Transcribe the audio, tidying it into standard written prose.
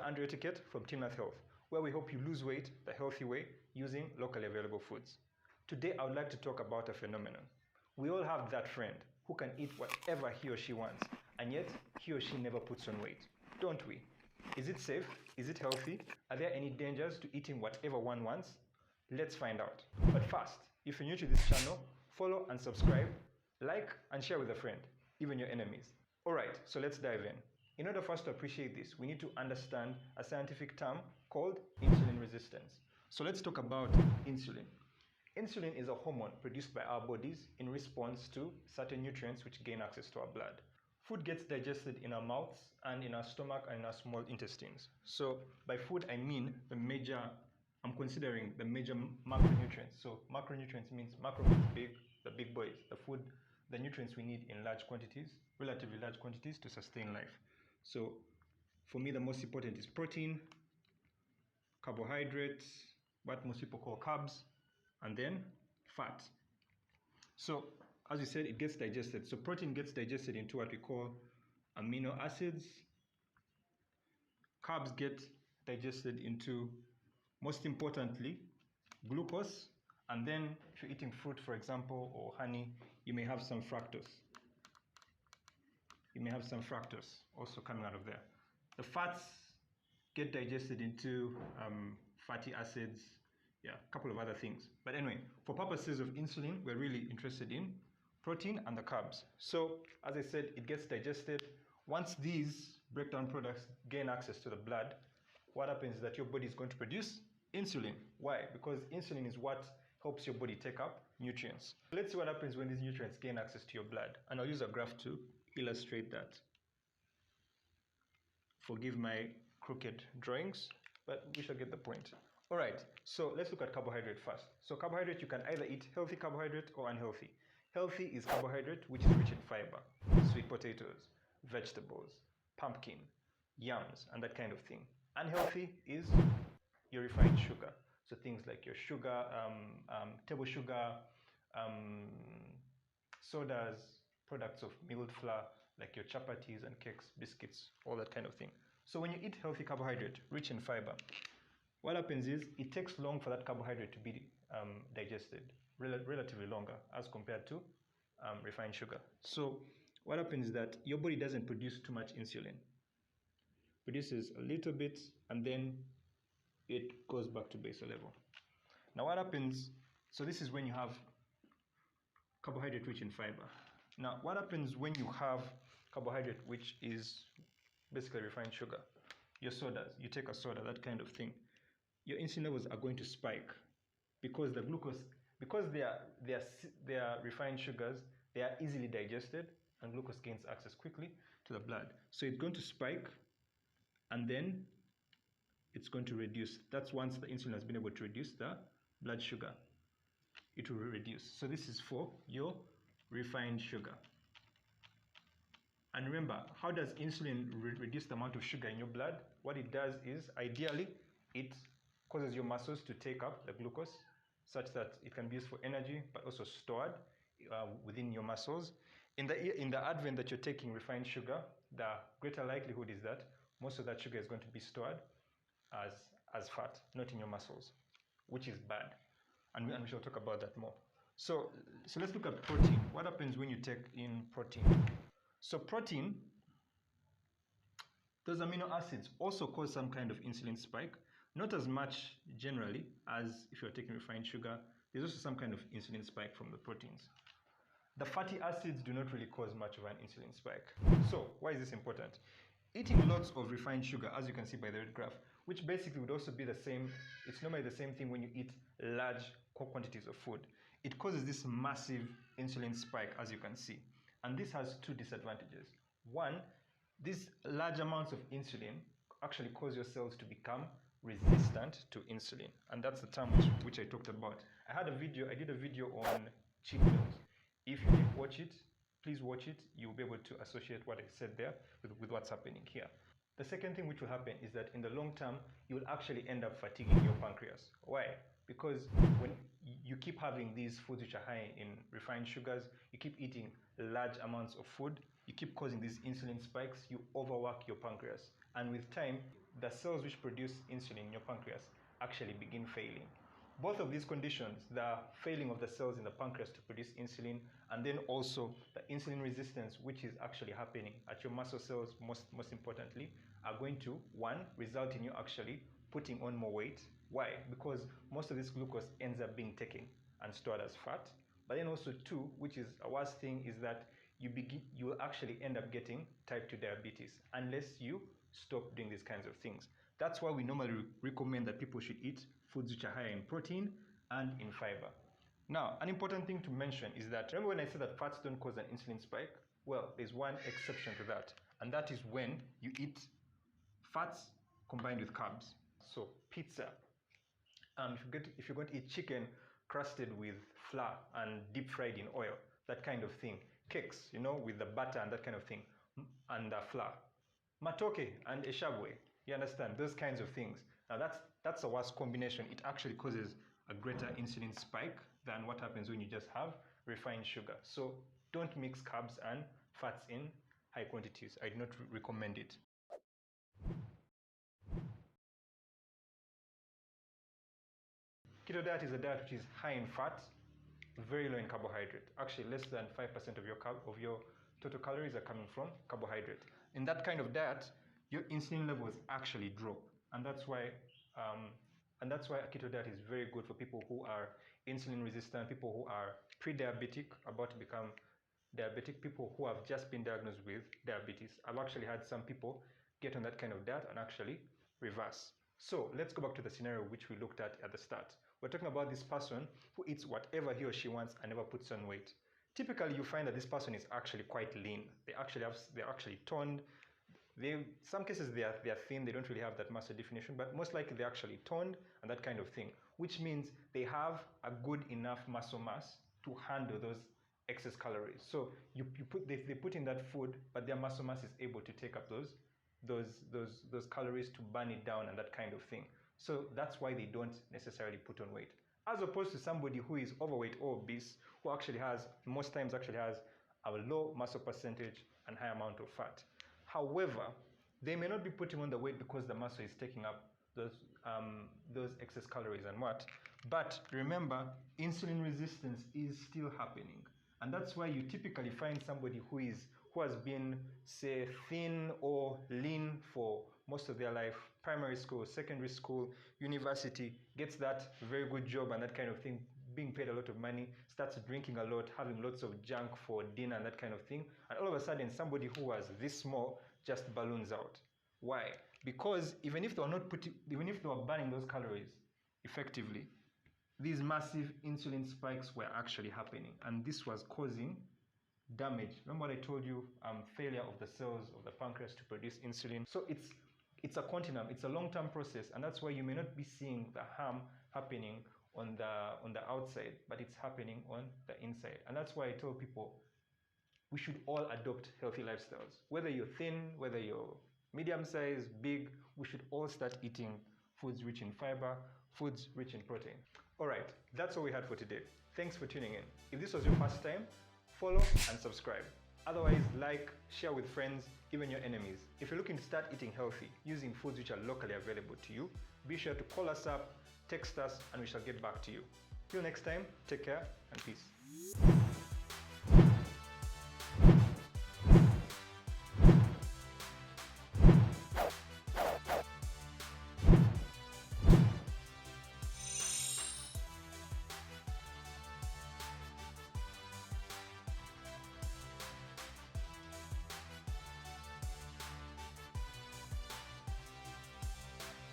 Andrew Etuket from TIMNATH Health, where we help you lose weight the healthy way using locally available foods. Today, I would like to talk about a phenomenon. We all have that friend who can eat whatever he or she wants, and yet he or she never puts on weight, don't we? Is it safe? Is it healthy? Are there any dangers to eating whatever one wants? Let's find out. But first, if you're new to this channel, follow and subscribe, like and share with a friend, even your enemies. Alright, so let's dive in. In order for us to appreciate this, we need to understand a scientific term called insulin resistance. So let's talk about insulin. Insulin is a hormone produced by our bodies in response to certain nutrients which gain access to our blood. Food gets digested in our mouths and in our stomach and in our small intestines. So by food, I mean I'm considering the major macronutrients. So macronutrients means macro means big, the big boys, the nutrients we need in large quantities, relatively large quantities to sustain life. So for me, the most important is protein, carbohydrates, what most people call carbs, and then fat. So as you said, it gets digested. So protein gets digested into what we call amino acids. Carbs get digested into, most importantly, glucose. And then if you're eating fruit, for example, or honey, you may have some fructose. Also coming out of there. The fats get digested into fatty acids, a couple of other things. But anyway, for purposes of insulin, we're really interested in protein and the carbs. So as I said, it gets digested. Once these breakdown products gain access to the blood, what happens is that your body is going to produce insulin. Why? Because insulin is what helps your body take up nutrients. Let's see what happens when these nutrients gain access to your blood. And I'll use a graph to illustrate that. Forgive my crooked drawings, but we shall get the point. All right, so let's look at carbohydrate first. So carbohydrate, you can either eat healthy carbohydrate or unhealthy. Healthy is carbohydrate, which is rich in fiber, sweet potatoes, vegetables, pumpkin, yams, and that kind of thing. Unhealthy is your refined sugar. So things like your sugar, table sugar, sodas, products of milled flour, like your chapatis and cakes, biscuits, all that kind of thing. So when you eat healthy carbohydrate, rich in fiber, what happens is it takes long for that carbohydrate to be digested, relatively longer as compared to refined sugar. So what happens is that your body doesn't produce too much insulin. It produces a little bit and then it goes back to basal level. Now what happens, so this is when you have carbohydrate rich in fiber. Now what happens when you have carbohydrate which is basically refined sugar? Your sodas, you take a soda, that kind of thing. Your insulin levels are going to spike because the glucose, because they are refined sugars, they are easily digested and glucose gains access quickly to the blood. So it's going to spike and then it's going to reduce. That's once the insulin has been able to reduce the blood sugar, it will reduce. So this is for your refined sugar. And remember, how does insulin reduce the amount of sugar in your blood? What it does is, ideally, it causes your muscles to take up the glucose such that it can be used for energy, but also stored within your muscles. In the advent that you're taking refined sugar, the greater likelihood is that most of that sugar is going to be stored as fat, not in your muscles, which is bad. And we shall talk about that more. So let's look at protein. What happens when you take in protein? So protein, those amino acids also cause some kind of insulin spike, not as much generally as if you're taking refined sugar. There's also some kind of insulin spike from the proteins. The fatty acids do not really cause much of an insulin spike. So why is this important? Eating lots of refined sugar, as you can see by the red graph, which basically would also be the same, it's normally the same thing when you eat large quantities of food. It causes this massive insulin spike, as you can see. And this has two disadvantages. One, these large amounts of insulin actually cause your cells to become resistant to insulin. And that's the term which I talked about. I did a video on cheat meals. If you didn't watch it, please watch it. You'll be able to associate what I said there with what's happening here. The second thing which will happen is that in the long term, you will actually end up fatiguing your pancreas. Why? Because when you keep having these foods which are high in refined sugars, you keep eating large amounts of food, you keep causing these insulin spikes, you overwork your pancreas. And with time, the cells which produce insulin in your pancreas actually begin failing. Both of these conditions, the failing of the cells in the pancreas to produce insulin, and then also the insulin resistance, which is actually happening at your muscle cells, most importantly, are going to, one, result in you actually putting on more weight. Why? Because most of this glucose ends up being taken and stored as fat. But then also two, which is a worse thing, is that you will actually end up getting type 2 diabetes unless you stop doing these kinds of things. That's why we normally recommend that people should eat foods which are higher in protein and in fiber. Now, an important thing to mention is that, remember when I said that fats don't cause an insulin spike? Well, there's one exception to that, and that is when you eat fats combined with carbs. So pizza, if you're going to eat chicken crusted with flour and deep fried in oil, that kind of thing. Cakes, with the butter and that kind of thing, and the flour. Matoke and eshabwe, you understand, those kinds of things. Now that's a worse combination. It actually causes a greater insulin spike than what happens when you just have refined sugar. So don't mix carbs and fats in high quantities. I do not recommend it. Keto diet is a diet which is high in fat, very low in carbohydrate. Actually, less than 5% of your total calories are coming from carbohydrate. In that kind of diet, your insulin levels actually drop, and that's why a keto diet is very good for people who are insulin resistant, people who are pre-diabetic, about to become diabetic, people who have just been diagnosed with diabetes. I've actually had some people get on that kind of diet and actually reverse. So let's go back to the scenario which we looked at the start. We're talking about this person who eats whatever he or she wants and never puts on weight. Typically, you find that this person is actually quite lean. They're actually toned. Some cases they are thin. They don't really have that muscle definition, but most likely they're actually toned and that kind of thing, which means they have a good enough muscle mass to handle those excess calories. So they put in that food, but their muscle mass is able to take up those calories to burn it down and that kind of thing. So that's why they don't necessarily put on weight. As opposed to somebody who is overweight or obese, who most times has a low muscle percentage and high amount of fat. However, they may not be putting on the weight because the muscle is taking up those excess calories and what. But remember, insulin resistance is still happening. And that's why you typically find somebody who has been, say, thin or lean for most of their life, primary school, secondary school, university, gets that very good job and that kind of thing, being paid a lot of money, starts drinking a lot, having lots of junk for dinner and that kind of thing, and all of a sudden somebody who was this small just balloons out. Why? Because even if they were burning those calories effectively, these massive insulin spikes were actually happening, and this was causing damage. Remember what I told you, failure of the cells of the pancreas to produce insulin. So it's a continuum, it's a long-term process, and that's why you may not be seeing the harm happening on the outside, but it's happening on the inside. And that's why I tell people we should all adopt healthy lifestyles. Whether you're thin, whether you're medium-sized, big, we should all start eating foods rich in fiber, foods rich in protein. All right, that's all we had for today. Thanks for tuning in. If this was your first time, follow and subscribe. Otherwise, like, share with friends, even your enemies. If you're looking to start eating healthy using foods which are locally available to you, be sure to call us up, text us, and we shall get back to you. Till next time, take care and peace.